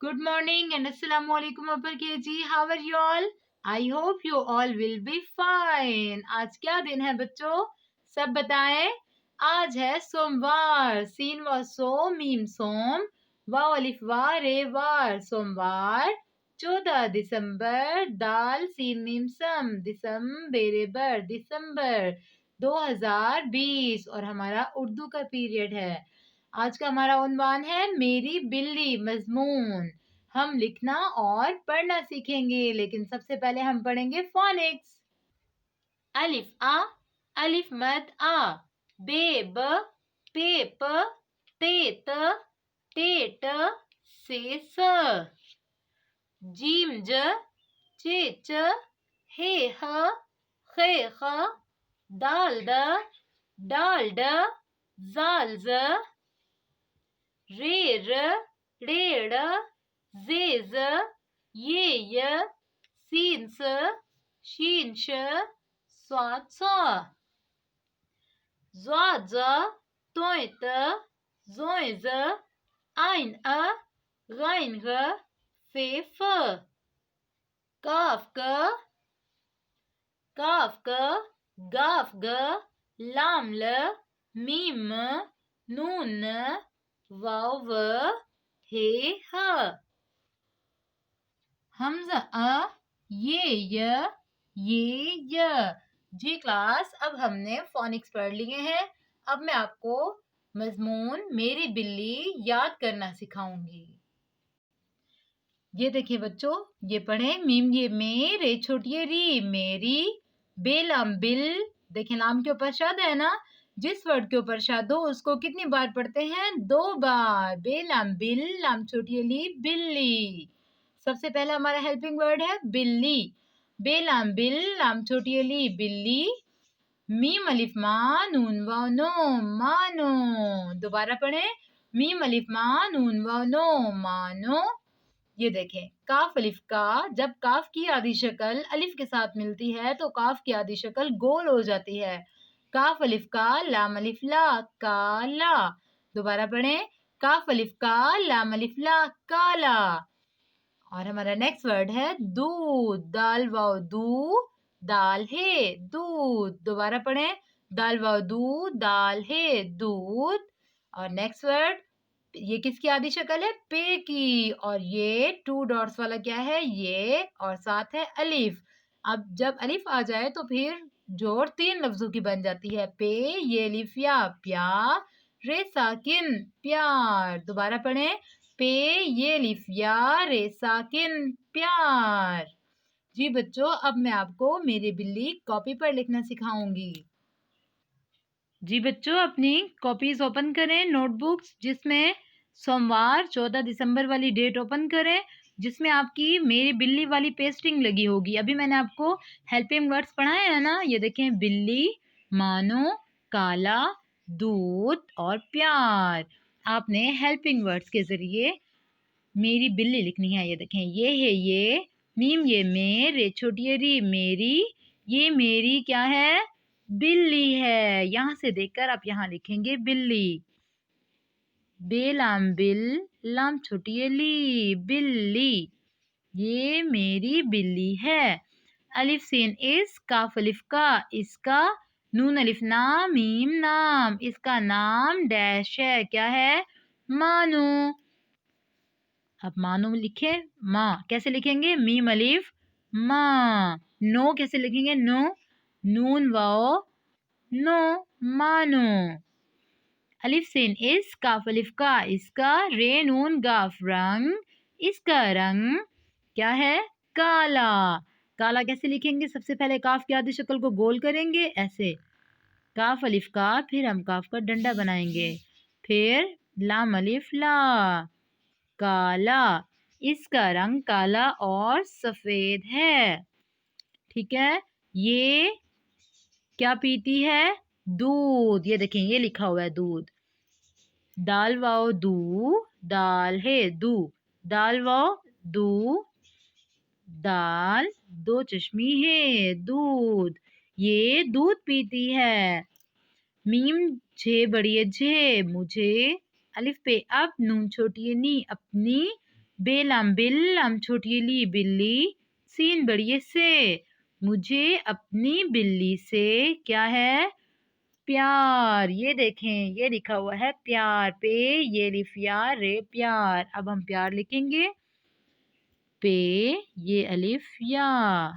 Good morning and assalamu alaikum upper KG. How are you all? I hope you all will be fine. आज क्या दिन है बच्चों? सब बताएं. आज है सोमवार. सीन व सो मीम सोम वाव अलिफ वा रे वार सोमवार 14 दिसंबर दाल सीन मीम सम दिसम बेरे बर दिसंबर 2020 और हमारा उर्दू का पीरियड है. आज का हमारा उन्वान है मेरी बिल्ली मजमून. हम लिखना और पढ़ना सीखेंगे, लेकिन सबसे पहले हम पढ़ेंगे फोनिक्स. अलिफ आ अलिफ मद आ, बे ब पे प ते त टे ट से स, जीम ज चे च हे ह खे ख, दाल द डाल ड जाल ज, रे र रे ड़ जे ज ये य सीन स शीन श स्वाद स, ज़्वा ज़ तोय त ज़ोय ज़ आइन अ गाइन ग फे फ, काफ क गाफ ग लाम ल मीम म नून न वाव व हे ह, हमजा अ ये य. जी क्लास, अब हमने फोनिक्स पढ़ लिए हैं. अब मैं आपको मजमून मेरी बिल्ली याद करना सिखाऊंगी. ये देखिए बच्चों, ये पढ़े. मीम ये मेरे छोटी री मेरी, बेलाम बिल. देखिए लाम के ऊपर शद है ना. जिस वर्ड के ऊपर शद हो उसको कितनी बार पढ़ते हैं? 2 बार. बेलाम बिल लाम छोटी ली बिल्ली. सबसे पहला हमारा हेल्पिंग वर्ड है बिल्ली. बेलाम बिल लाम छोटी ली बिल्ली. मीम अलिफ मा नून वाव नो मानो. दोबारा पढ़े. मीम अलिफ मा नून वाव नो मानो. ये देखें काफ अलिफ का. जब काफ की आधी शक्ल अलिफ के साथ मिलती है तो काफ की आधी शक्ल गोल हो जाती है. काफ अलिफ का लाम अलिफ ला काला. दोबारा पढ़ें. काफ अलिफ का लाम अलिफ ला काला. और हमारा नेक्स्ट वर्ड है दूध. दाल वाव दू दाल है दूध. दोबारा पढ़ें. दाल वाव दू दाल है दूध. और नेक्स्ट वर्ड, ये किसकी आधी शक्ल है? पे की. और ये 2 डॉट्स वाला क्या है? ये. और साथ है अलिफ. अब जब अलिफ आ जाए तो फिर जोड़ 3 लफ्जों की बन जाती है. पे ये अलिफ या प्या रे साकिन प्यार. दोबारा पढ़ें. पे ये अलिफ या रे साकिन प्यार. जी बच्चों, अब मैं आपको मेरी बिल्ली कॉपी पर लिखना सिखाऊंगी. जी बच्चों, अपनी कॉपीज ओपन करें. नोटबुक्स जिसमें सोमवार 14 दिसंबर वाली डेट ओपन करें, जिसमें आपकी मेरी बिल्ली वाली पेस्टिंग लगी होगी. अभी मैंने आपको हेल्पिंग वर्ड्स पढ़ाए हैं ना. ये देखें बिल्ली, मानो, काला, दूध और प्यार. आपने हेल्पिंग वर्ड्स के जरिए मेरी बिल्ली लिखनी है. ये देखें ये है ये, मीम ये मेरे छोटी री मेरी. ये मेरी क्या है? बिल्ली है. यहाँ से देखकर आप यहाँ लिखेंगे बिल्ली. बेलाम बिल लाम छोटी ली बिल्ली. ये मेरी बिल्ली है. अलिफ सीन इस काफ अलिफ का इसका, नून अलिफ नाम मीम नाम इसका नाम डैश है. क्या है? मानो. अब मानो लिखे. माँ कैसे लिखेंगे? मीम अलिफ माँ. नो कैसे लिखेंगे? नो नून वाओ नो मानो. अलिफ सेन इस काफ अलिफ का इसका, रे नून गाफ रंग इसका रंग क्या है? काला. काला कैसे लिखेंगे? सबसे पहले काफ की आधी शक्ल को गोल करेंगे ऐसे. काफ अलिफ का, फिर हम काफ का डंडा बनाएंगे. फिर लाम अलिफ ला काला. इसका रंग काला और सफेद है. ठीक है. ये क्या पीती है? दूध. ये देखें ये लिखा हुआ है दूध. दाल वाओ दू दाल है दू. दाल वाओ दू दाल, 2 चश्मी है दूध. ये दूध पीती है. मीम छे बड़ी है झे मुझे. अलिफ पे अब नून छोटी है नी अपनी. बेलम बिल्लम छोटीली बिल्ली सीन बड़िए से। मुझे अपनी बिल्ली से क्या है? प्यार। ये देखें, ये लिखा हुआ है प्यार पे, ये लिफ यार रे प्यार। अब हम प्यार लिखेंगे पे, ये अलिफ या,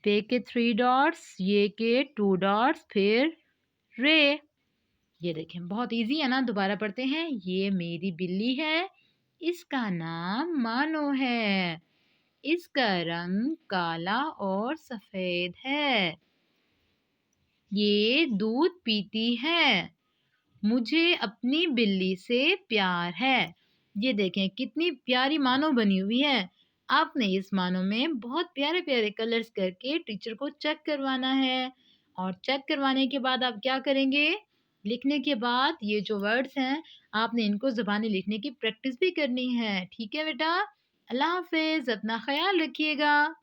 पे के 3 डॉट्स, ये के 2 डॉट्स, फिर रे। ये देखें बहुत इजी है ना। दोबारा पढ़ते हैं। ये मेरी बिल्ली है, इसका नाम मानो है, इसका रंग काला और सफेद है, ये दूध पीती है, मुझे अपनी बिल्ली से प्यार है। ये देखें कितनी प्यारी मानो बनी हुई है। आपने इस मानो में बहुत प्यारे प्यारे कलर्स करके टीचर को चेक करवाना है। और चेक करवाने के बाद आप क्या करेंगे? लिखने के बाद ये जो वर्ड्स हैं, आपने इनको ज़बानी लिखने की प्रैक्टिस भी करनी है। ठीक है बेटा? अल्लाह हाफिज़, अपना ख्याल रखिएगा।